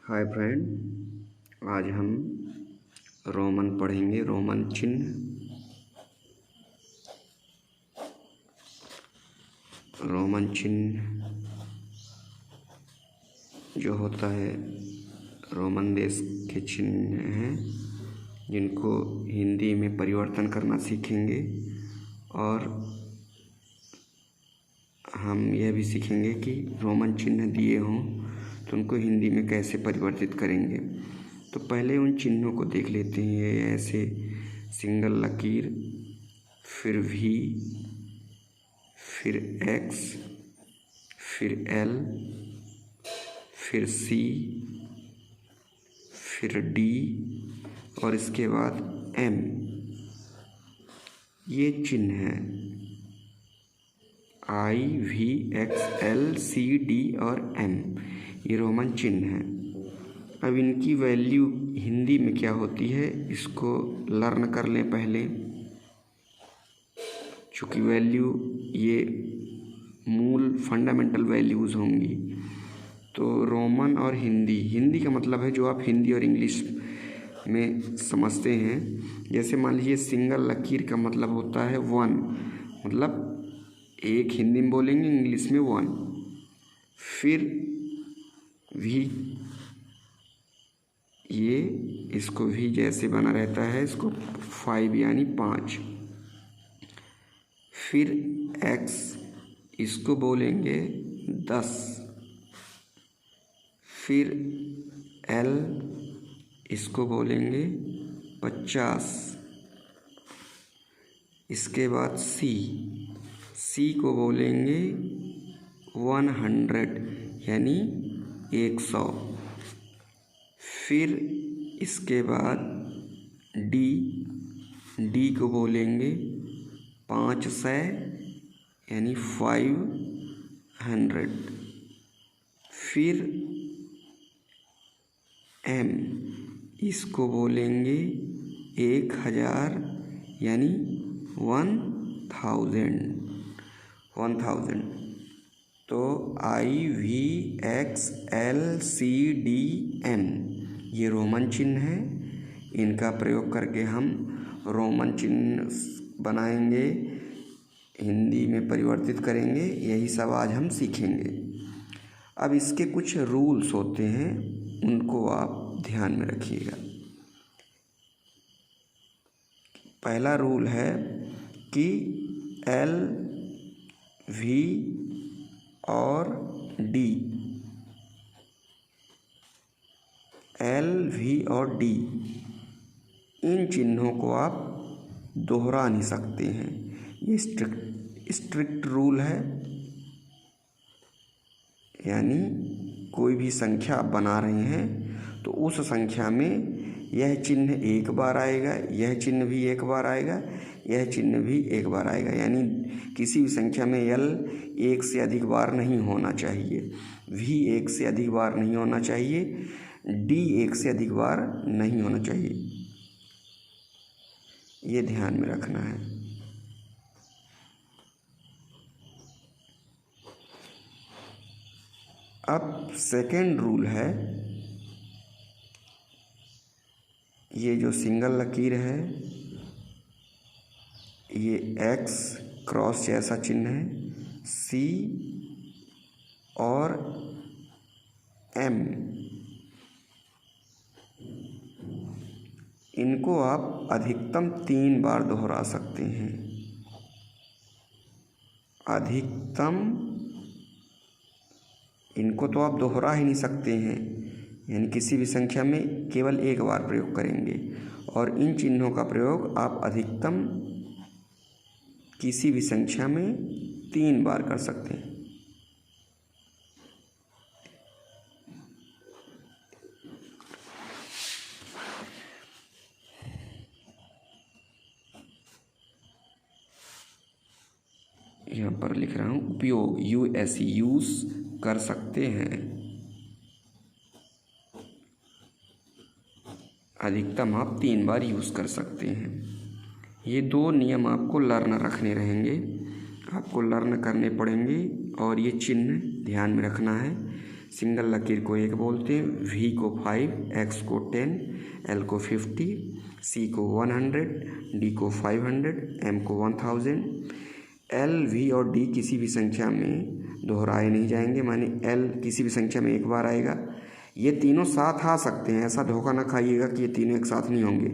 Hi friend, आज हम Roman पढ़ेंगे। रोमन चिन्ह। रोमन चिन्ह जो होता है रोमन देश के चिन्ह हैं, जिनको हिंदी में परिवर्तन करना सीखेंगे। और हम यह भी सीखेंगे कि रोमन चिन्ह दिए हों तो उनको हिंदी में कैसे परिवर्तित करेंगे। तो पहले उन चिन्हों को देख लेते हैं। ये ऐसे सिंगल लकीर, फिर वी, फिर एक्स, फिर एल, फिर सी, फिर डी और इसके बाद एम। ये चिन्ह हैं I, V, X, L, C, D और एम। ये रोमन चिन्ह हैं। अब इनकी वैल्यू हिंदी में क्या होती है, इसको लर्न कर लें पहले। चूँकि वैल्यू ये मूल फंडामेंटल वैल्यूज़ होंगी। तो रोमन और हिंदी का मतलब है जो आप हिंदी और इंग्लिश में समझते हैं। जैसे मान लीजिए सिंगल लकीर का मतलब होता है 1, मतलब एक हिंदी में बोलेंगे, इंग्लिश में 1। फिर भी ये इसको भी जैसे बना रहता है, इसको 5 यानी 5। फिर एक्स, इसको बोलेंगे 10। फिर एल, इसको बोलेंगे 50। इसके बाद सी को बोलेंगे 100 यानी 100। फिर इसके बाद डी को बोलेंगे 500 यानी 500। फिर एम, इसको बोलेंगे 1000 यानी 1000। तो I, V, X, L, C, D, M ये रोमन चिन्ह हैं। इनका प्रयोग करके हम रोमन चिन्ह बनाएंगे, हिंदी में परिवर्तित करेंगे। यही सब आज हम सीखेंगे। अब इसके कुछ रूल्स होते हैं, उनको आप ध्यान में रखिएगा। पहला रूल है कि एल, वी और डी, एल, वी और डी, इन चिन्हों को आप दोहरा नहीं सकते हैं। ये स्ट्रिक्ट रूल है। यानी कोई भी संख्या आप बना रहे हैं तो उस संख्या में यह चिन्ह एक बार आएगा, यह चिन्ह भी एक बार आएगा, यह चिन्ह भी एक बार आएगा। यानी किसी भी संख्या में एल एक से अधिक बार नहीं होना चाहिए, वी एक से अधिक बार नहीं होना चाहिए, डी एक से अधिक बार नहीं होना चाहिए। ये ध्यान में रखना है। अब सेकेंड रूल है, ये जो सिंगल लकीर है, ये एक्स क्रॉस जैसा चिन्ह है, सी और एम, इनको आप अधिकतम 3 बार दोहरा सकते हैं। अधिकतम इनको तो आप दोहरा ही नहीं सकते हैं, यानी किसी भी संख्या में केवल एक बार प्रयोग करेंगे। और इन चिन्हों का प्रयोग आप अधिकतम किसी भी संख्या में 3 बार कर सकते हैं। यहाँ पर लिख रहा हूँ उपयोग, यूज़ कर सकते हैं। अधिकतम आप 3 बार यूज़ कर सकते हैं। ये 2 नियम आपको लर्न रखने रहेंगे, आपको लर्न करने पड़ेंगे। और ये चिन्ह ध्यान में रखना है सिंगल लकीर को 1 बोलते हैं, V को 5, X को 10, L को 50, C को 100, D को 500, M को 1000। L, V और D किसी भी संख्या में दोहराए नहीं जाएंगे, माने L किसी भी संख्या में एक बार आएगा। ये तीनों साथ आ सकते हैं, ऐसा धोखा ना खाइएगा कि ये तीनों एक साथ नहीं होंगे,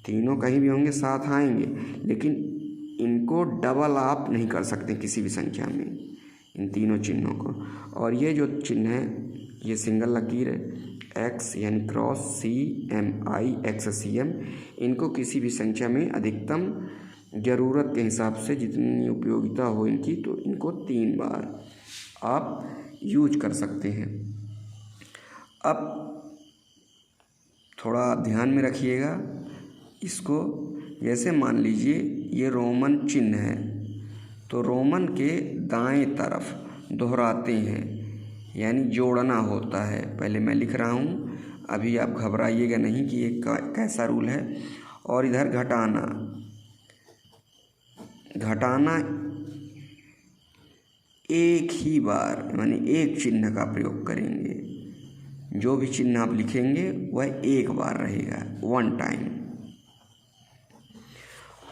तीनों कहीं भी होंगे, साथ आएंगे, लेकिन इनको डबल आप नहीं कर सकते किसी भी संख्या में, इन तीनों चिन्हों को। और ये जो चिन्ह है, ये सिंगल लकीर है, X यानी क्रॉस, CMI, XCM, इनको किसी भी संख्या में अधिकतम ज़रूरत के हिसाब से जितनी उपयोगिता हो इनकी, तो इनको 3 बार आप यूज कर सकते हैं। अब थोड़ा ध्यान में रखिएगा इसको, जैसे मान लीजिए ये रोमन चिन्ह है, तो रोमन के दाएं तरफ दोहराते हैं, यानी जोड़ना होता है। पहले मैं लिख रहा हूँ, अभी आप घबराइएगा नहीं कि ये कैसा रूल है। और इधर घटाना, घटाना एक ही बार, यानी एक चिन्ह का प्रयोग करेंगे। जो भी चिन्ह आप लिखेंगे वह एक बार रहेगा, 1 टाइम।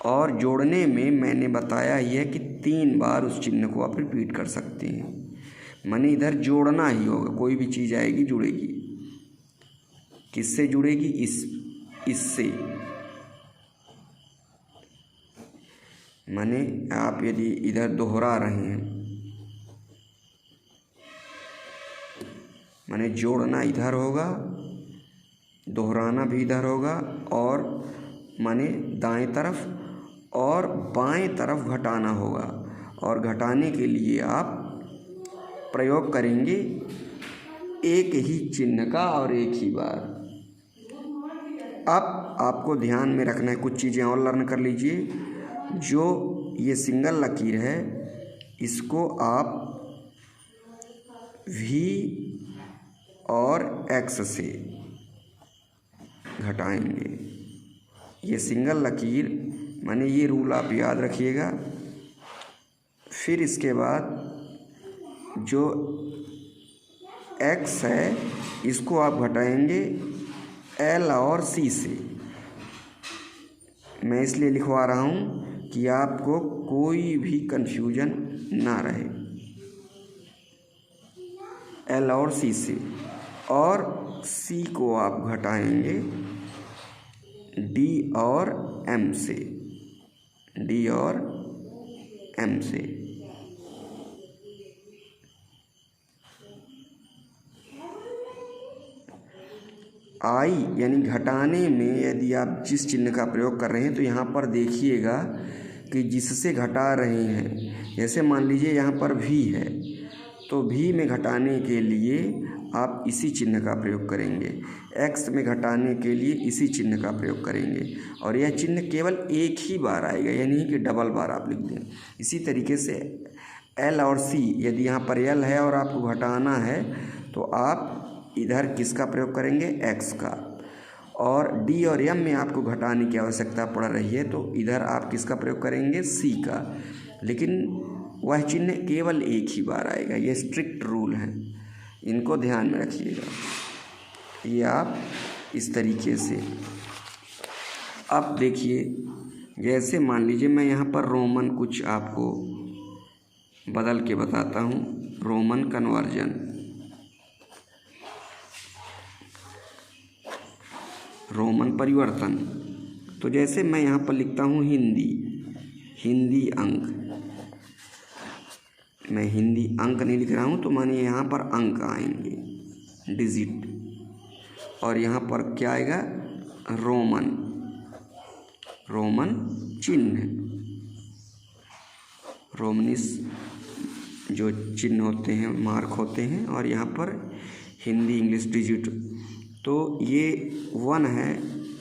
और जोड़ने में मैंने बताया ही है कि 3 बार उस चिन्ह को आप रिपीट कर सकते हैं, माने इधर जोड़ना ही होगा, कोई भी चीज़ आएगी जुड़ेगी। किससे जुड़ेगी? इससे। माने आप यदि इधर दोहरा रहे हैं, माने जोड़ना इधर होगा, दोहराना भी इधर होगा, और माने दाएं तरफ और बाएं तरफ घटाना होगा। और घटाने के लिए आप प्रयोग करेंगे एक ही चिन्ह का और एक ही बार। अब आपको ध्यान में रखना है, कुछ चीज़ें और लर्न कर लीजिए। जो ये सिंगल लकीर है, इसको आप V और X से घटाएंगे। ये सिंगल लकीर, माने ये रूल आप याद रखिएगा। फिर इसके बाद जो X है, इसको आप घटाएंगे L और C से। मैं इसलिए लिखवा रहा हूँ कि आपको कोई भी कन्फ्यूजन ना रहे, L और C से। और C को आप घटाएंगे D और M से, D और M से। I यानी घटाने में यदि आप जिस चिन्ह का प्रयोग कर रहे हैं, तो यहाँ पर देखिएगा कि जिससे घटा रहे हैं, जैसे मान लीजिए यहाँ पर V है, तो V में घटाने के लिए आप इसी चिन्ह का प्रयोग करेंगे, X में घटाने के लिए इसी चिन्ह का प्रयोग करेंगे। और यह चिन्ह केवल एक ही बार आएगा, यानी कि डबल बार आप लिख दें। इसी तरीके से L और C, यदि यहाँ पर L है और आपको घटाना है, तो आप इधर किसका प्रयोग करेंगे? X का। और D और M में आपको घटाने की आवश्यकता पड़ रही है, तो इधर आप किसका प्रयोग करेंगे? C का। लेकिन वह चिन्ह केवल एक ही बार आएगा। ये स्ट्रिक्ट रूल है, इनको ध्यान में रखिएगा। ये आप इस तरीके से, अब देखिए, जैसे मान लीजिए मैं यहाँ पर रोमन कुछ आपको बदल के बताता हूँ, रोमन कन्वर्जन। रोमन परिवर्तन। तो जैसे मैं यहाँ पर लिखता हूँ हिंदी अंक, मैं हिंदी अंक नहीं लिख रहा हूँ, तो मानिए यहाँ पर अंक आएंगे, डिजिट। और यहाँ पर क्या आएगा? रोमन चिन्ह, रोमनिस जो चिन्ह होते हैं, मार्क होते हैं। और यहाँ पर हिंदी इंग्लिश डिजिट। तो ये 1 है,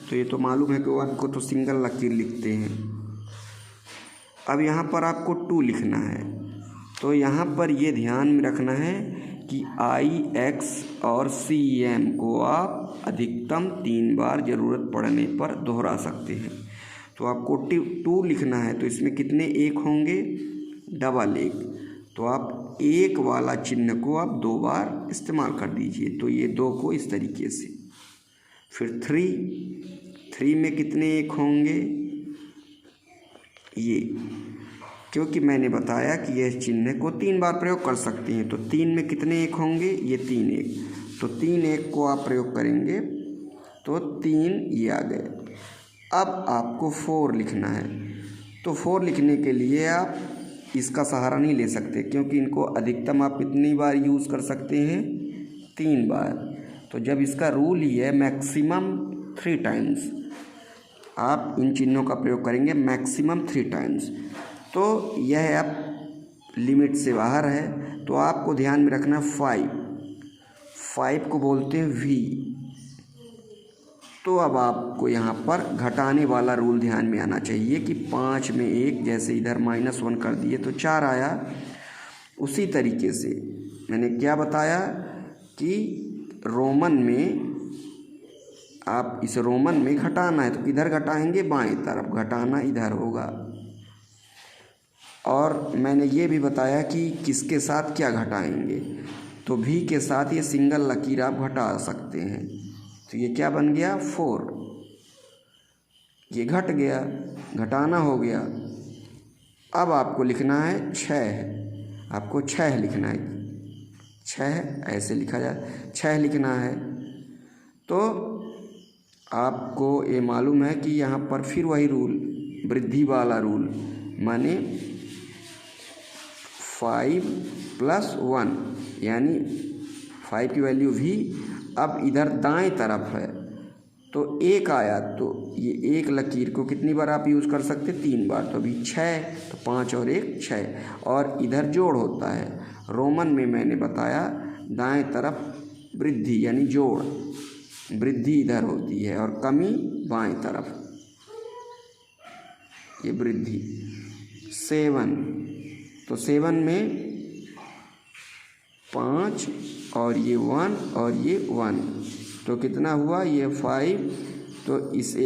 तो ये तो मालूम है कि 1 को तो सिंगल लकीर लिखते हैं। अब यहाँ पर आपको 2 लिखना है, तो यहाँ पर ये ध्यान में रखना है कि I, X और CM को आप अधिकतम 3 बार ज़रूरत पड़ने पर दोहरा सकते हैं। तो आपको 2 लिखना है, तो इसमें कितने 1 होंगे? डबल 1। तो आप एक वाला चिन्ह को आप 2 बार इस्तेमाल कर दीजिए। तो ये 2 को इस तरीके से। फिर 3 में कितने एक होंगे? ये, क्योंकि मैंने बताया कि यह चिन्ह को 3 बार प्रयोग कर सकते हैं। तो 3 में कितने एक होंगे? ये 3 एक। तो 3 एक को आप प्रयोग करेंगे तो 3 ये आ गए। अब आपको 4 लिखना है। तो 4 लिखने के लिए आप इसका सहारा नहीं ले सकते, क्योंकि इनको अधिकतम आप कितनी बार यूज़ कर सकते हैं? 3 बार। तो जब इसका रूल ही है मैक्सिमम 3 टाइम्स, आप इन चिन्हों का प्रयोग करेंगे मैक्सिमम 3 टाइम्स। तो यह अब लिमिट से बाहर है। तो आपको ध्यान में रखना 5 को बोलते हैं वी। तो अब आपको यहाँ पर घटाने वाला रूल ध्यान में आना चाहिए कि 5 में 1, जैसे इधर -1 कर दिए तो 4 आया। उसी तरीके से मैंने क्या बताया कि रोमन में आप इस रोमन में घटाना है तो किधर घटाएंगे? बाएं तरफ। घटाना इधर होगा। और मैंने ये भी बताया कि किसके साथ क्या घटाएंगे। तो भी के साथ ये सिंगल लकीर आप घटा सकते हैं। तो ये क्या बन गया? 4। ये घट गया, घटाना हो गया। अब आपको लिखना है 6। आपको 6 लिखना है। 6 ऐसे लिखा जाए, 6 लिखना है। तो आपको ये मालूम है कि यहाँ पर फिर वही रूल, वृद्धि वाला रूल, माने 5 + 1 यानी 5 की वैल्यू भी। अब इधर दाएं तरफ है तो 1 आया, तो ये 1 लकीर को कितनी बार आप यूज़ कर सकते? 3 बार। तो अभी 6, तो 5 और 1 6। और इधर जोड़ होता है। रोमन में मैंने बताया दाएं तरफ वृद्धि यानी जोड़, वृद्धि इधर होती है और कमी बाएं तरफ, ये वृद्धि। 7, तो 7 में 5 और ये 1 और ये 1, तो कितना हुआ? ये 5। तो इस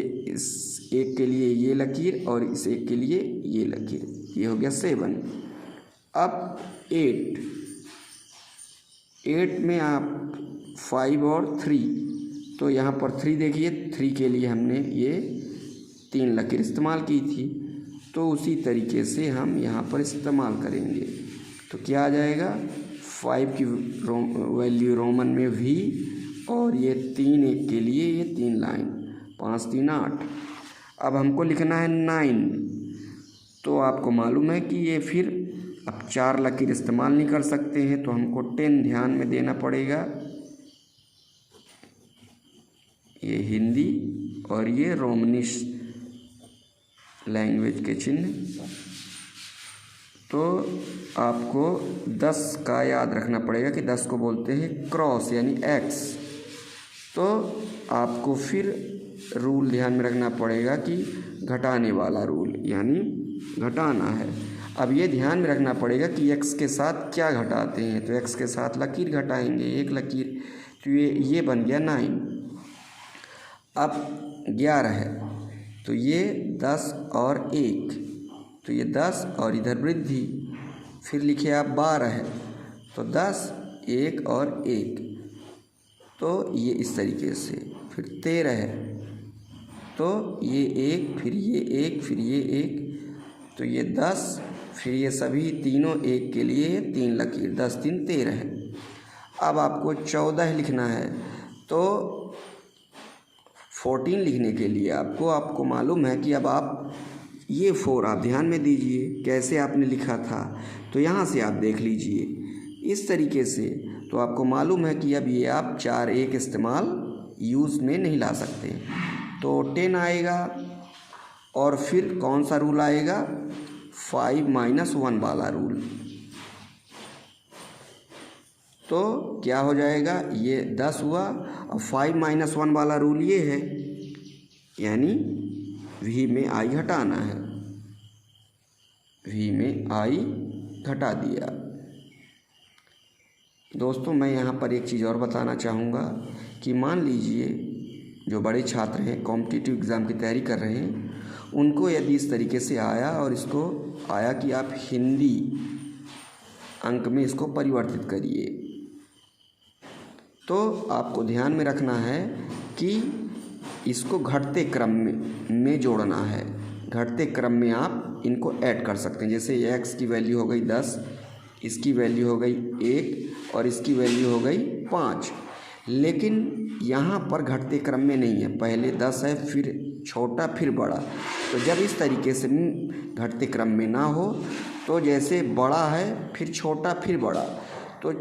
एक के लिए ये लकीर और इस एक के लिए ये लकीर, ये हो गया 7। अब 8 में आप 5 और 3, तो यहाँ पर 3 देखिए, 3 के लिए हमने ये 3 लकीर इस्तेमाल की थी। तो उसी तरीके से हम यहाँ पर इस्तेमाल करेंगे। तो क्या आ जाएगा? 5 की वैल्यू रोमन में वी, और ये 3 एक के लिए ये 3 लाइन, 5 3 8। अब हमको लिखना है 9। तो आपको मालूम है कि ये फिर अब 4 लकीर इस्तेमाल नहीं कर सकते हैं, तो हमको 10 ध्यान में देना पड़ेगा। ये हिंदी और ये रोमनिश लैंग्वेज के चिन्ह। तो आपको 10 का याद रखना पड़ेगा कि 10 को बोलते हैं क्रॉस यानी एक्स। तो आपको फिर रूल ध्यान में रखना पड़ेगा कि घटाने वाला रूल यानी घटाना है। अब ये ध्यान में रखना पड़ेगा कि एक्स के साथ क्या घटाते हैं। तो एक्स के साथ लकीर घटाएंगे, 1 लकीर। तो ये बन गया 9। अब 11 है, तो ये 10 और 1, तो ये 10 और इधर वृद्धि। फिर लिखे आप 12 है, तो 10 1 और 1, तो ये इस तरीके से। फिर 13 है, तो ये 1, फिर ये 1, फिर ये 1, तो ये 10, फिर ये सभी तीनों 1 के लिए 3 लकीर, 10 3 13 है। अब आपको 14 लिखना है। तो 14 लिखने के लिए आपको मालूम है कि अब आप ये 4 आप ध्यान में दीजिए कैसे आपने लिखा था। तो यहाँ से आप देख लीजिए इस तरीके से। तो आपको मालूम है कि अब ये आप 4 1 इस्तेमाल यूज़ में नहीं ला सकते। तो 10 आएगा और फिर कौन सा रूल आएगा? 5 - 1 वाला रूल। तो क्या हो जाएगा? ये 10 हुआ और 5 - 1 वाला रूल ये है, यानी वी में आई घटाना है। वी में आई घटा दिया। दोस्तों मैं यहाँ पर एक चीज़ और बताना चाहूँगा कि मान लीजिए जो बड़े छात्र हैं, कॉम्पिटिटिव एग्ज़ाम की तैयारी कर रहे हैं, उनको यदि इस तरीके से आया और इसको आया कि आप हिंदी अंक में इसको परिवर्तित करिए। तो आपको ध्यान में रखना है कि इसको घटते क्रम में जोड़ना है। घटते क्रम में आप इनको ऐड कर सकते हैं। जैसे x की वैल्यू हो गई 10, इसकी वैल्यू हो गई 1 और इसकी वैल्यू हो गई 5। लेकिन यहाँ पर घटते क्रम में नहीं है, पहले 10 है फिर छोटा फिर बड़ा। तो जब इस तरीके से घटते क्रम में ना हो तो जैसे बड़ा है फिर छोटा फिर बड़ा, तो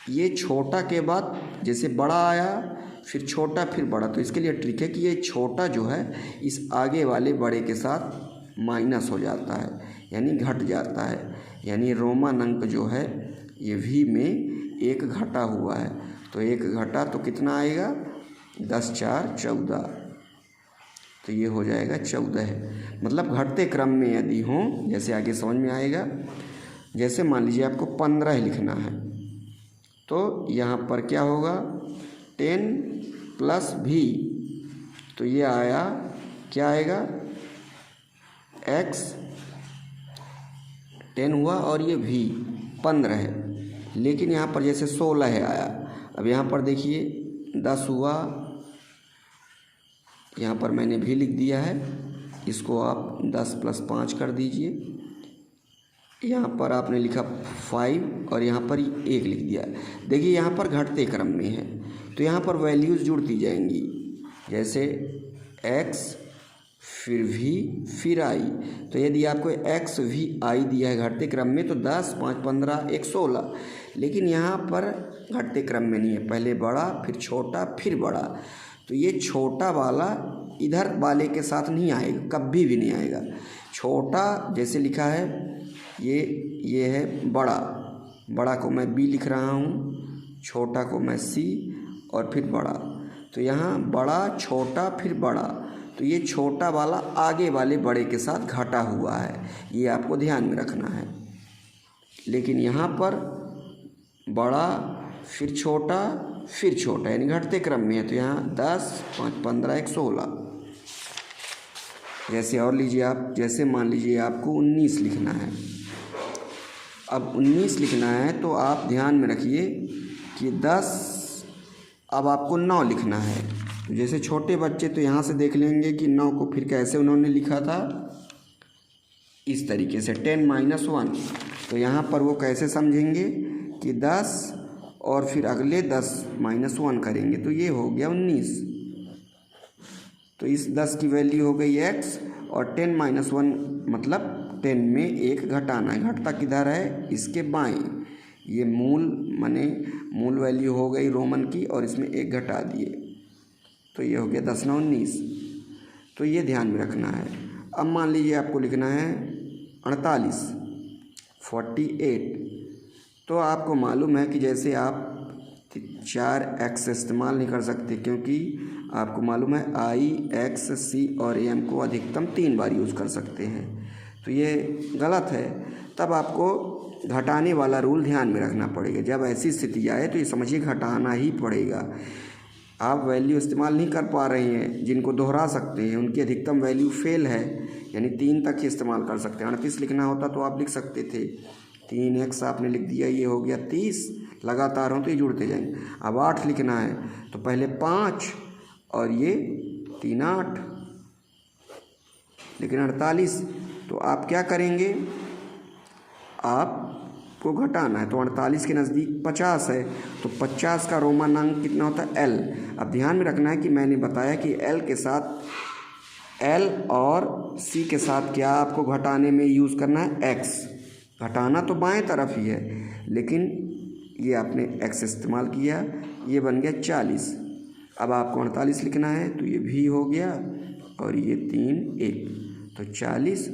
ये छोटा के बाद जैसे बड़ा आया फिर छोटा फिर बड़ा। तो इसके लिए ट्रिक है कि ये छोटा जो है इस आगे वाले बड़े के साथ माइनस हो जाता है, यानी घट जाता है। यानी रोमन अंक जो है ये v में 1 घटा हुआ है, तो 1 घटा तो कितना आएगा 10 4 14, तो ये हो जाएगा 14 है। मतलब घटते क्रम में यदि हों, जैसे आगे समझ में आएगा। जैसे मान लीजिए आपको 15 लिखना है, तो यहाँ पर क्या होगा 10 प्लस v, तो ये आया क्या आएगा x 10 हुआ और ये v 15 है। लेकिन यहाँ पर जैसे 16 है आया, अब यहाँ पर देखिए 10 हुआ, यहाँ पर मैंने v लिख दिया है, इसको आप 10 प्लस 5 कर दीजिए। यहाँ पर आपने लिखा 5 और यहाँ पर 1 लिख दिया। देखिए यहाँ पर घटते क्रम में है, तो यहाँ पर वैल्यूज़ जुड़ती जाएंगी। जैसे x फिर v फिर i, तो यदि आपको x v i दिया है घटते क्रम में तो 10 5 15 1 16। लेकिन यहाँ पर घटते क्रम में नहीं है, पहले बड़ा फिर छोटा फिर बड़ा। तो ये छोटा वाला इधर वाले के साथ नहीं आएगा, कभी भी नहीं आएगा। छोटा जैसे लिखा है ये है बड़ा, बड़ा को मैं b लिख रहा हूँ, छोटा को मैं c और फिर बड़ा। तो यहाँ बड़ा छोटा फिर बड़ा, तो ये छोटा वाला आगे वाले बड़े के साथ घटा हुआ है, ये आपको ध्यान में रखना है। लेकिन यहाँ पर बड़ा फिर छोटा यानी घटते क्रम में है, तो यहाँ 10 5 15 1 16। जैसे और लीजिए आप, जैसे मान लीजिए आपको 19 लिखना है। अब 19 लिखना है तो आप ध्यान में रखिए कि 10, अब आपको 9 लिखना है। तो जैसे छोटे बच्चे तो यहाँ से देख लेंगे कि 9 को फिर कैसे उन्होंने लिखा था, इस तरीके से 10 - 1। तो यहाँ पर वो कैसे समझेंगे कि 10 और फिर अगले 10 - 1 करेंगे, तो ये हो गया 19। तो इस 10 की वैल्यू हो गई x और 10 - 1 मतलब 10 में 1 घटाना है। घटता किधर है, इसके बाएं। ये मूल वैल्यू हो गई रोमन की और इसमें 1 घटा दिए, तो ये हो गया 10 9 19। तो ये ध्यान में रखना है। अब मान लीजिए आपको लिखना है 48 48, तो आपको मालूम है कि जैसे आप 4x इस्तेमाल नहीं कर सकते, क्योंकि आपको मालूम है i x c और m को अधिकतम 3 बार यूज़ कर सकते हैं, तो ये गलत है। तब आपको घटाने वाला रूल ध्यान में रखना पड़ेगा। जब ऐसी स्थिति आए तो ये समझिए घटाना ही पड़ेगा। आप वैल्यू इस्तेमाल नहीं कर पा रहे हैं, जिनको दोहरा सकते हैं उनकी अधिकतम वैल्यू फेल है, यानी 3 तक ही इस्तेमाल कर सकते हैं। 38 लिखना होता तो आप लिख सकते थे, 3x आपने लिख दिया, ये हो गया 30। लगातार हो तो ये जुड़ते जाएंगे। अब 8 लिखना है तो पहले 5 और ये 3 8, लेकिन 48 तो आप क्या करेंगे, आपको घटाना है। तो 48 के नज़दीक 50 है, तो 50 का रोमन अंक कितना होता है l। अब ध्यान में रखना है कि मैंने बताया कि l के साथ l और c के साथ क्या आपको घटाने में यूज़ करना है x। घटाना तो बाएं तरफ ही है, लेकिन ये आपने x इस्तेमाल किया, ये बन गया 40। अब आपको 48 लिखना है, तो ये भी हो गया और ये 3 1, तो 40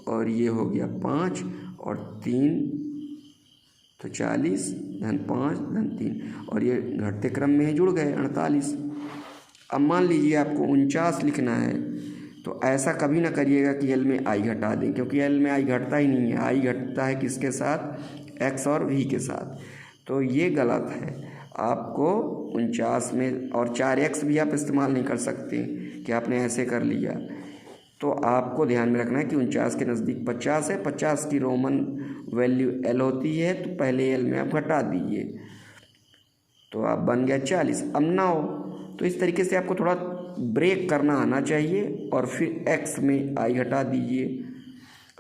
और ये हो गया 5 और 3, तो 40 धन 5 धन 3, और ये घटते क्रम में जुड़ गए 48। अब मान लीजिए आपको 49 लिखना है, तो ऐसा कभी ना करिएगा कि एल में आई घटा दें, क्योंकि एल में आई घटता ही नहीं है। आई घटता है किसके साथ, एक्स और वी के साथ, तो ये गलत है। आपको 49 में और 4x भी आप इस्तेमाल नहीं कर सकते कि आपने ऐसे कर लिया। तो आपको ध्यान में रखना है कि 49 के नज़दीक 50 है, 50 की रोमन वैल्यू L होती है तो पहले L में आप घटा दीजिए, तो आप बन गया 40। अब 9, तो इस तरीके से आपको थोड़ा ब्रेक करना आना चाहिए और फिर x में I घटा दीजिए।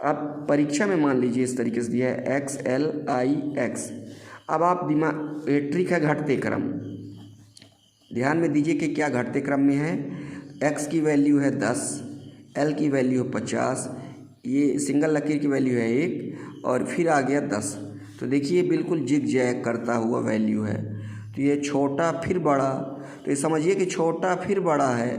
अब परीक्षा में मान लीजिए इस तरीके से दिया है x L I x। अब आप दिमाग, ये ट्रिक है घटते क्रम, ध्यान में दीजिए कि क्या घटते क्रम में है। x की वैल्यू है 10, L की वैल्यू है 50, ये सिंगल लकीर की वैल्यू है 1 और फिर आ गया 10। तो देखिए बिल्कुल जिग जैग करता हुआ वैल्यू है, तो ये छोटा फिर बड़ा, तो ये समझिए कि छोटा फिर बड़ा है।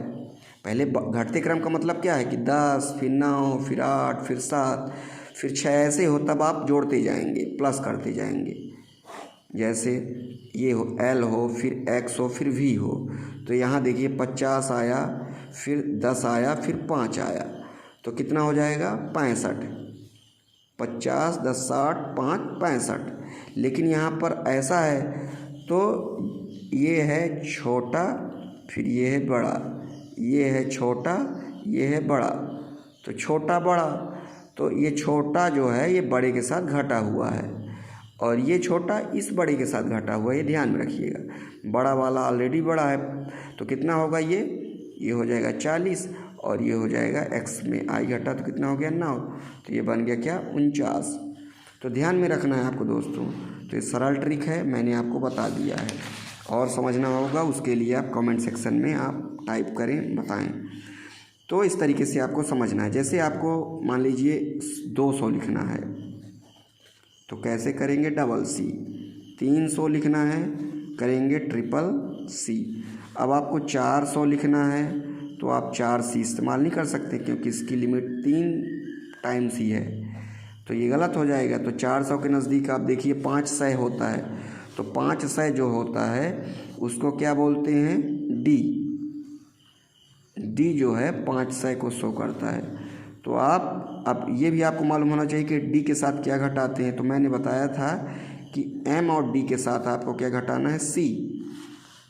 पहले घटते क्रम का मतलब क्या है कि 10 फिर 9 फिर 8 फिर 7 फिर 6 ऐसे हो, तब आप जोड़ते जाएंगे, प्लस करते जाएंगे। जैसे ये हो L हो, फिर X हो, फिर V हो, तो यहाँ देखिए 50 आया, फिर 10 आया, फिर 5 आया, तो कितना हो जाएगा 65। 50 10 60 5 65। लेकिन यहाँ पर ऐसा है, तो ये है छोटा फिर ये है बड़ा, ये है छोटा ये है बड़ा, तो छोटा बड़ा, तो ये छोटा जो है ये बड़े के साथ घटा हुआ है और ये छोटा इस बड़े के साथ घटा हुआ है, ये ध्यान में रखिएगा। बड़ा वाला ऑलरेडी बड़ा है, तो कितना होगा ये हो जाएगा 40 और ये हो जाएगा x में I घटा, तो कितना हो गया 9, तो ये बन गया क्या 49। तो ध्यान में रखना है आपको दोस्तों। तो ये सरल ट्रिक है, मैंने आपको बता दिया है, और समझना होगा उसके लिए आप कमेंट सेक्शन में आप टाइप करें, बताएं। तो इस तरीके से आपको समझना है। जैसे आपको मान लीजिए 200 लिखना है, तो कैसे करेंगे, डबल C। 300 लिखना है, करेंगे ट्रिपल C। अब आपको 400 लिखना है, तो आप 4C इस्तेमाल नहीं कर सकते क्योंकि इसकी लिमिट 3 टाइम C है, तो ये गलत हो जाएगा। तो 400 के नज़दीक आप देखिए 500 होता है, तो 500 जो होता है उसको क्या बोलते हैं, D जो है 500 को शो करता है। तो आप अब ये भी आपको मालूम होना चाहिए कि D के साथ क्या घटाते हैं। तो मैंने बताया था कि M और D के साथ आपको क्या घटाना है, C।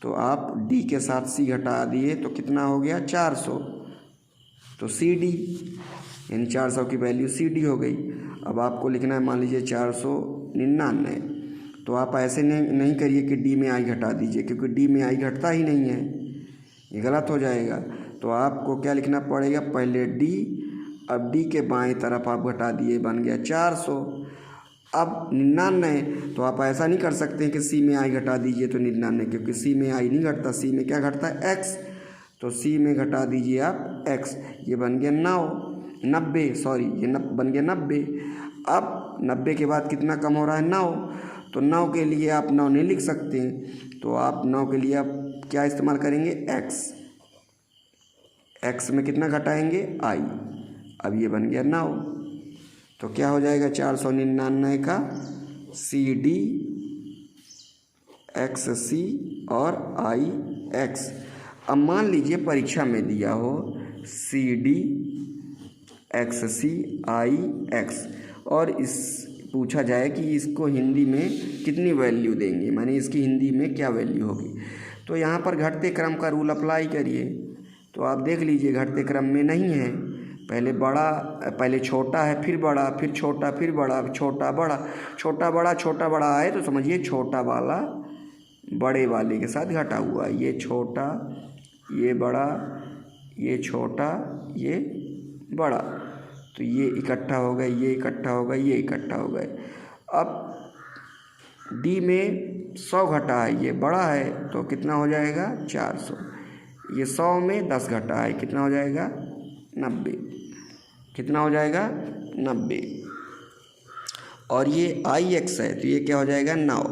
तो आप D के साथ C घटा दिए तो कितना हो गया 400, तो CD, यानी 400 की वैल्यू CD हो गई। अब आपको लिखना है मान लीजिए 499, तो आप ऐसे नहीं करिए कि D में I घटा दीजिए, क्योंकि D में I घटता ही नहीं है, ये गलत हो जाएगा। तो आपको क्या लिखना पड़ेगा, पहले D, अब D के बाएं तरफ आप घटा दिए, बन गया 400। अब 99, तो आप ऐसा नहीं कर सकते कि C में I घटा दीजिए तो 99, क्योंकि C में I नहीं घटता, C में क्या घटता है, X। तो C में घटा दीजिए आप X, ये बन गया 90, सॉरी ये बन गया 90। अब 90 के बाद कितना कम हो रहा है, 9, तो 9 के लिए आप 9 नहीं लिख सकते, तो आप 9 के लिए आप क्या इस्तेमाल करेंगे, X में कितना घटाएंगे, I। अब ये बन गया 9, तो क्या हो जाएगा 499 का CD XC और IX। अब मान लीजिए परीक्षा में दिया हो CD XC IX और इस पूछा जाए कि इसको हिंदी में कितनी वैल्यू देंगे, माने इसकी हिंदी में क्या वैल्यू होगी। तो यहाँ पर घटते क्रम का रूल अप्लाई करिए, तो आप देख लीजिए घटते क्रम में नहीं है, पहले छोटा है फिर बड़ा, फिर छोटा फिर बड़ा, छोटा बड़ा, छोटा बड़ा, छोटा बड़ा आए तो समझिए छोटा वाला बड़े वाले के साथ घटा हुआ, ये छोटा ये बड़ा ये छोटा ये बड़ा, तो ये इकट्ठा हो गए, ये इकट्ठा हो गए, ये इकट्ठा हो गए। अब D में 100 घटा है, ये बड़ा है तो कितना हो जाएगा 400, ये 100 में 10 घटा है, कितना हो जाएगा 90, कितना हो जाएगा 90। और ये IX है तो ये क्या हो जाएगा 9,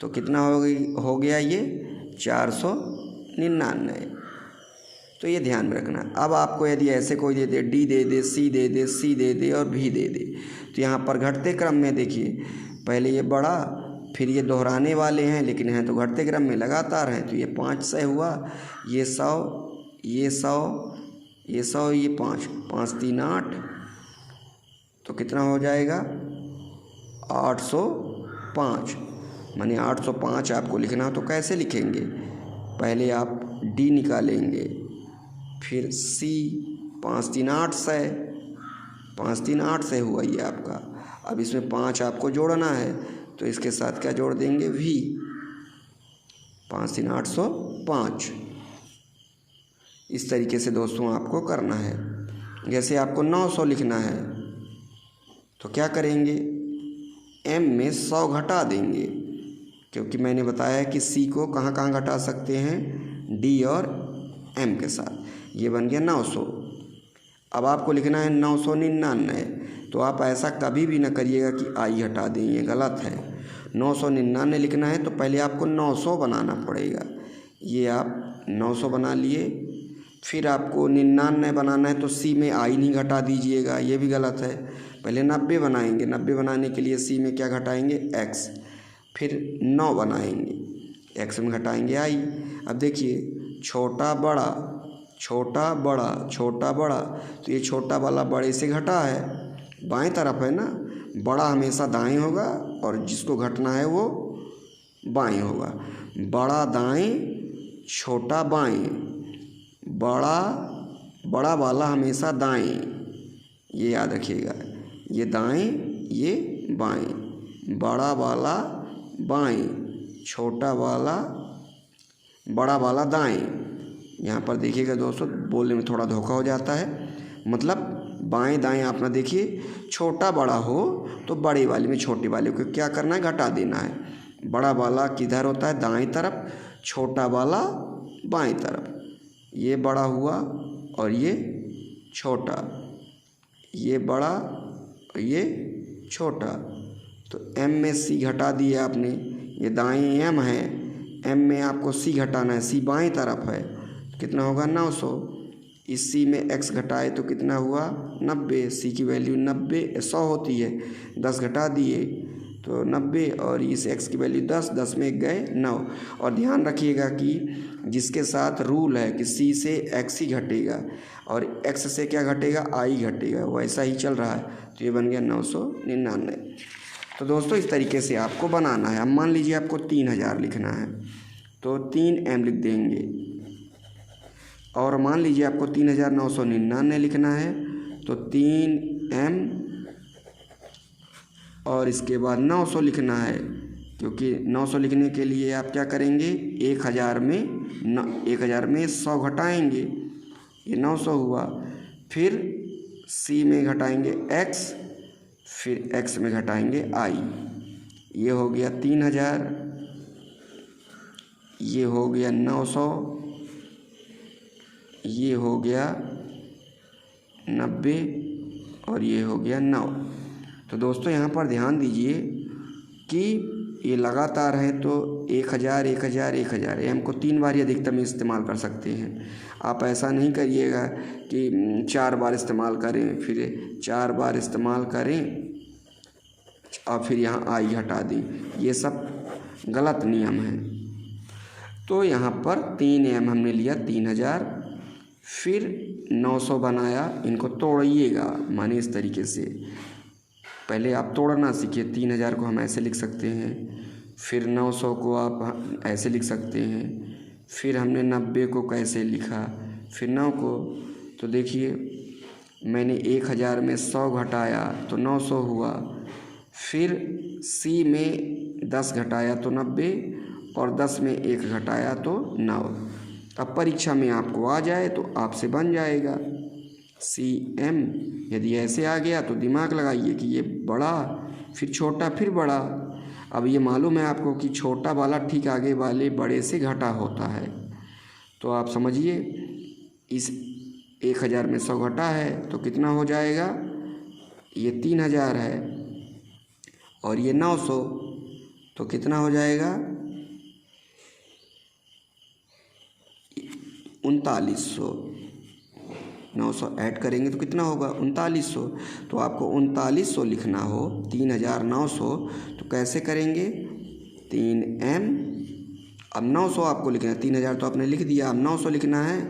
तो कितना हो गया ये 499। तो ये ध्यान में रखना। अब आपको यदि ऐसे कोई दे दे, D दे दे, C दे दे, C दे दे और V दे दे, तो यहाँ पर घटते क्रम में देखिए पहले ये बड़ा, फिर ये दोहराने वाले हैं लेकिन हैं तो घटते क्रम में लगातार हैं, तो ये 500 हुआ, ये 100, ये 100, ये 100, ये 5, 5 3 8, तो कितना हो जाएगा 805। माने 805 आपको लिखना हो तो कैसे लिखेंगे, पहले आप D निकालेंगे, फिर C, 5 3 800, 5 3 800 हुआ ये आपका। अब इसमें 5 आपको जोड़ना है, तो इसके साथ क्या जोड़ देंगे, v। 5 3 805। इस तरीके से दोस्तों आपको करना है। जैसे आपको 900 लिखना है तो क्या करेंगे, m में 100 घटा देंगे, क्योंकि मैंने बताया कि c को कहाँ कहाँ घटा सकते हैं, d और m के साथ। ये बन गया 900। अब आपको लिखना है 999, तो आप ऐसा कभी भी ना करिएगा कि i हटा दें, ये गलत है। 999 लिखना है तो पहले आपको 900 बनाना पड़ेगा। ये आप 900 बना लिए, फिर आपको 99 बनाना है तो c में i नहीं घटा दीजिएगा, ये भी गलत है। पहले 90 बनाएंगे, 90 बनाने के लिए c में क्या घटाएंगे, x, फिर 9 बनाएंगे, x में घटाएंगे i। अब देखिए छोटा बड़ा छोटा बड़ा छोटा बड़ा, तो ये छोटा वाला बड़े से घटा है, बाएं तरफ है ना, बड़ा हमेशा दाएं होगा और जिसको घटना है वो बाएं होगा। बड़ा दाएं छोटा बाएं, बड़ा वाला हमेशा दाएं, ये याद रखिएगा, ये दाएं ये बाएं, बड़ा वाला बाएं, छोटा वाला बड़ा वाला दाएं। यहाँ पर देखिएगा दोस्तों, बोलने में थोड़ा धोखा हो जाता है, मतलब बाएं दाएं आप ना देखिए, छोटा बड़ा हो तो बड़े वाले में छोटे वाले को क्या करना है, घटा देना है। बड़ा वाला किधर होता है, दाएं तरफ, छोटा वाला बाएं तरफ। ये बड़ा हुआ और ये छोटा, ये बड़ा और ये छोटा, तो m में c घटा दिए आपने, ये दाएं m है, m में आपको c घटाना है, c बाएं तरफ है, कितना होगा 900। इस c में x घटाए तो कितना हुआ 90, c की वैल्यू 100 होती है, 10 घटा दिए तो 90, और इस x की वैल्यू 10, 10 में 1 गए 9। और ध्यान रखिएगा कि जिसके साथ रूल है कि c से x ही घटेगा और x से क्या घटेगा, i घटेगा, वैसा ही चल रहा है, तो ये बन गया 999। तो दोस्तों इस तरीके से आपको बनाना है। अब मान लीजिए आपको 3000 लिखना है तो 3m लिख देंगे, और मान लीजिए आपको 3999 लिखना है तो 3m और इसके बाद 900 लिखना है, क्योंकि 900 लिखने के लिए आप क्या करेंगे, 1000 में 100 घटाएंगे, ये 900 हुआ, फिर c में घटाएंगे x, फिर x में घटाएंगे i, ये हो गया 3000, ये हो गया 900, ये हो गया 90 और ये हो गया 9। तो दोस्तों यहाँ पर ध्यान दीजिए कि ये लगातार है तो 1000 1000 1000, हम को 3 बार ही अधिकतम इस्तेमाल कर सकते हैं। आप ऐसा नहीं करिएगा कि 4 बार इस्तेमाल करें, फिर 4 बार इस्तेमाल करें और फिर यहाँ आई हटा दें, ये सब गलत नियम है। तो यहाँ पर 3m हमने लिया 3000, फिर 900 बनाया, इनको तोड़िएगा, माने इस तरीके से पहले आप तोड़ना सीखिए। 3000 को हम ऐसे लिख सकते हैं, फिर 900 को आप ऐसे लिख सकते हैं, फिर हमने 90 को कैसे लिखा, फिर 9 को, तो देखिए मैंने 1000 में 100 घटाया तो 900 हुआ, फिर c में 10 घटाया तो 90 और 10 में 1 घटाया तो 9। अब परीक्षा में आपको आ जाए तो आपसे बन जाएगा CM। यदि ऐसे आ गया तो दिमाग लगाइए कि ये बड़ा, फिर छोटा, फिर बड़ा। अब ये मालूम है आपको कि छोटा वाला ठीक आगे वाले बड़े से घटा होता है, तो आप समझिए इस 1000 में 100 घटा है तो कितना हो जाएगा, ये 3000 है और ये 900, तो कितना हो जाएगा 3900। 900 ऐड करेंगे तो कितना होगा 3900। तो आपको 3900 लिखना हो 3900, तो कैसे करेंगे 3m, अब 900 आपको लिखना है, 3000 तो आपने लिख दिया, अब 900 लिखना है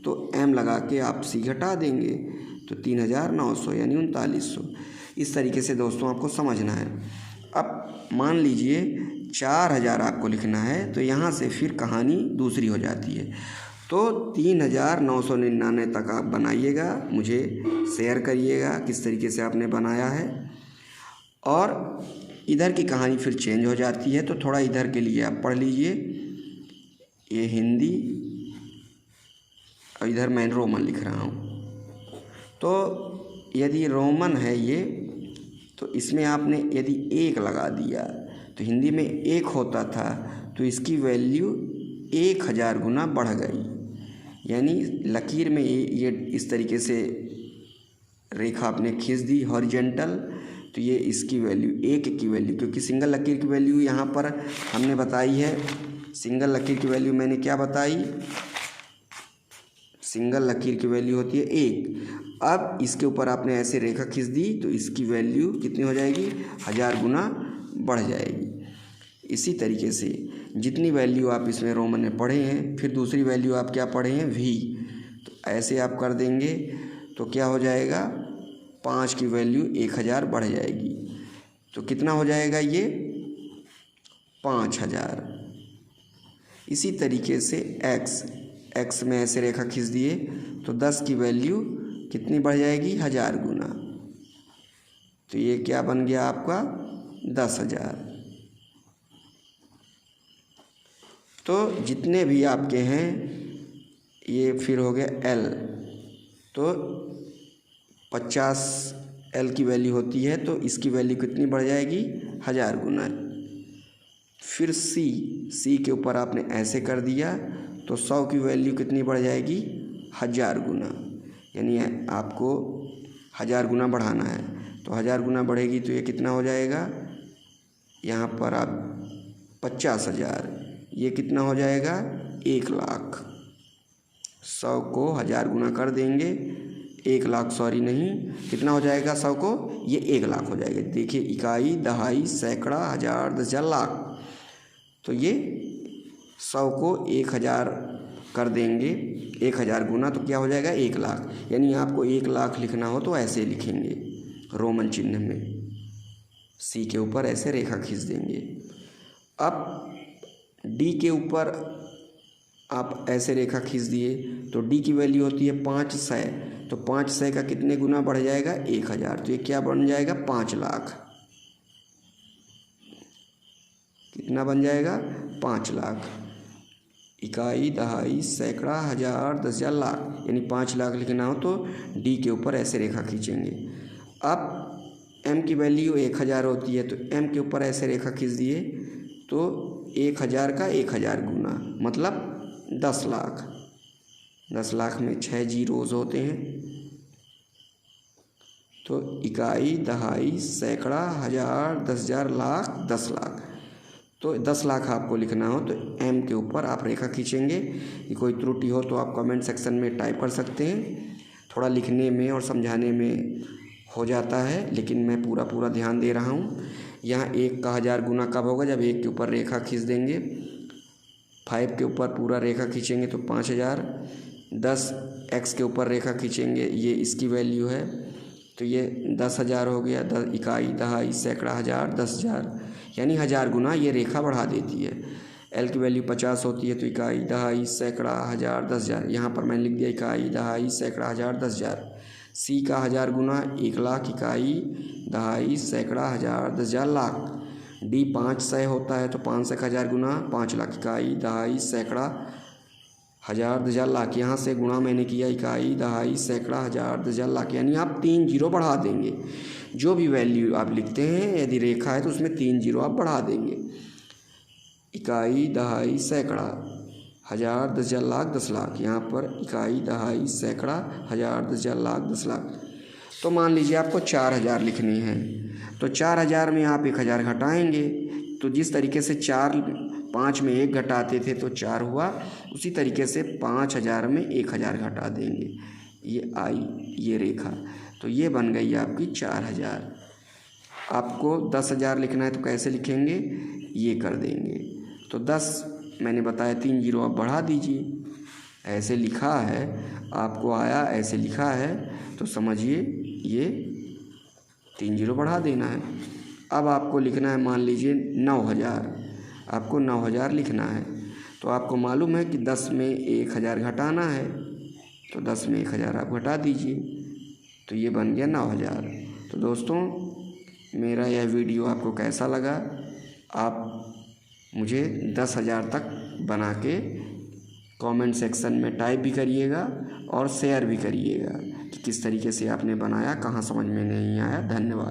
तो m लगा के आप c घटा देंगे, तो 3900 यानी 3900। इस तरीके से दोस्तों आपको समझना है। अब मान लीजिए 4000 आपको लिखना है, तो यहाँ से फिर कहानी दूसरी हो जाती है। तो 3999 तक आप बनाइएगा, मुझे शेयर करिएगा किस तरीके से आपने बनाया है। और इधर की कहानी फिर चेंज हो जाती है। तो थोड़ा इधर के लिए आप पढ़ लीजिए, ये हिंदी और इधर मैं रोमन लिख रहा हूँ। तो यदि रोमन है ये, तो इसमें आपने यदि 1 लगा दिया तो हिंदी में 1 होता था, तो इसकी वैल्यू 1000 गुना बढ़ गई। यानी लकीर में ये इस तरीके से रेखा आपने खींच दी हॉरिजेंटल, तो ये इसकी वैल्यू 1 की वैल्यू, क्योंकि सिंगल लकीर की वैल्यू यहाँ पर हमने बताई है। सिंगल लकीर की वैल्यू मैंने क्या बताई, सिंगल लकीर की वैल्यू होती है 1। अब इसके ऊपर आपने ऐसे रेखा खींच दी तो इसकी वैल्यू कितनी हो जाएगी, 1000 गुना बढ़ जाएगी। इसी तरीके से जितनी वैल्यू आप इसमें रोमन में पढ़े हैं, फिर दूसरी वैल्यू आप क्या पढ़े हैं, वी, तो ऐसे आप कर देंगे तो क्या हो जाएगा, 5 की वैल्यू 1000 बढ़ जाएगी। तो कितना हो जाएगा ये, 5000। इसी तरीके से एक्स में ऐसे रेखा खींच दिए तो 10 की वैल्यू कितनी बढ़ जाएगी, 1000 गुना। तो ये क्या बन गया आपका, 10,000। तो जितने भी आपके हैं ये फिर हो गया एल, तो 50 एल की वैल्यू होती है, तो इसकी वैल्यू कितनी बढ़ जाएगी, 1000 गुना। फिर सी के ऊपर आपने ऐसे कर दिया तो 100 की वैल्यू कितनी बढ़ जाएगी, 1000 गुना। यानी आपको 1000 गुना बढ़ाना है, तो 1000 गुना बढ़ेगी तो ये कितना हो जाएगा, यहाँ पर आप 50,000, ये कितना हो जाएगा, 1,00,000। 100 को 1000 गुना कर देंगे, 1,00,000 सॉरी नहीं, कितना हो जाएगा 100 को, ये 1,00,000 हो जाएगा। देखिए, इकाई, दहाई, सैकड़ा, हजार, 10,000, लाख। तो ये 100 को 1000 कर देंगे, 1000 गुना, तो क्या हो जाएगा, 1,00,000। यानी आपको 1,00,000 लिखना हो तो ऐसे लिखेंगे, रोमन चिन्ह में सी के ऊपर ऐसे रेखा खींच देंगे। अब डी के ऊपर आप ऐसे रेखा खींच दिए तो डी की वैल्यू होती है 500, तो 500 का कितने गुना बढ़ जाएगा, 1000। तो ये क्या बन जाएगा, 5,00,000। कितना बन जाएगा, 5,00,000। इकाई, दहाई, सैकड़ा, हजार, 10,000, लाख। यानी 5,00,000 लिखना हो तो डी के ऊपर ऐसे रेखा खींचेंगे। अब एम की वैल्यू 1000 होती है, तो एम के ऊपर ऐसे रेखा खींच दिए तो 1000 का 1000 गुना, मतलब 10,00,000। 10,00,000 में 6 जीरोज़ होते हैं। तो इकाई, दहाई, सैकड़ा, हजार, 10,000, लाख, 10,00,000। तो 10,00,000 आपको लिखना हो तो एम के ऊपर आप रेखा खींचेंगे। कि कोई त्रुटि हो तो आप कमेंट सेक्शन में टाइप कर सकते हैं। थोड़ा लिखने में और समझाने में हो जाता है, लेकिन मैं पूरा ध्यान दे रहा हूँ। यहाँ 1 का 1000 गुना कब होगा, जब 1 के ऊपर रेखा खींच देंगे। 5 के ऊपर पूरा रेखा खींचेंगे तो 5000। 10 एक्स के ऊपर रेखा खींचेंगे, ये इसकी वैल्यू है, तो ये 10,000 हो गया। 10 इकाई, दहाई, सैकड़ा, हजार, 10,000। यानी 1000 गुना ये रेखा बढ़ा देती है। एल की वैल्यू 50 होती है, तो इकाई, दहाई, सैकड़ा, हजार, 10,000। यहाँ पर मैंने लिख दिया इकाई, दहाई, सैकड़ा, हजार, 10,000। सी का 1000 गुना 1,00,000, इकाई, दहाई, सैकड़ा, हजार, 10,000, लाख। डी 500 होता है, तो 500 का 1000 गुना 5,00,000, इकाई, दहाई, सैकड़ा, हजार, 10,000, लाख। यहाँ से गुणा मैंने किया, इकाई, दहाई, सैकड़ा, हजार, 10,000, लाख। यानी आप 3 जीरो बढ़ा देंगे। जो भी वैल्यू आप लिखते हैं, यदि रेखा है तो उसमें 3 जीरो आप बढ़ा देंगे। इकाई, दहाई, सैकड़ा, हजार, 10,000, लाख, 10,00,000। यहाँ पर इकाई, दहाई, सैकड़ा, हजार, 10,000, लाख, 10,00,000। तो मान लीजिए आपको 4000 लिखनी है, तो 4000 में आप 1000 घटाएंगे। तो जिस तरीके से 5 में 1 घटाते थे तो 4 हुआ, उसी तरीके से 5000 में 1000 घटा देंगे। ये आई ये रेखा, तो ये बन गई आपकी 4000। आपको 10,000 लिखना है तो कैसे लिखेंगे, ये कर देंगे। तो 10 मैंने बताया, 3 जीरो आप बढ़ा दीजिए। ऐसे लिखा है, आपको आया ऐसे लिखा है तो समझिए ये 3 जीरो बढ़ा देना है। अब आपको लिखना है, मान लीजिए 9000, आपको 9000 लिखना है। तो आपको मालूम है कि 10 में 1000 घटाना है, तो 10 में 1000 आप घटा दीजिए, तो ये बन गया 9000। तो दोस्तों, मेरा यह वीडियो आपको कैसा लगा। आप मुझे 10,000 तक बना के कमेंट सेक्शन में टाइप भी करिएगा और शेयर भी करिएगा कि किस तरीके से आपने बनाया, कहाँ समझ में नहीं आया। धन्यवाद।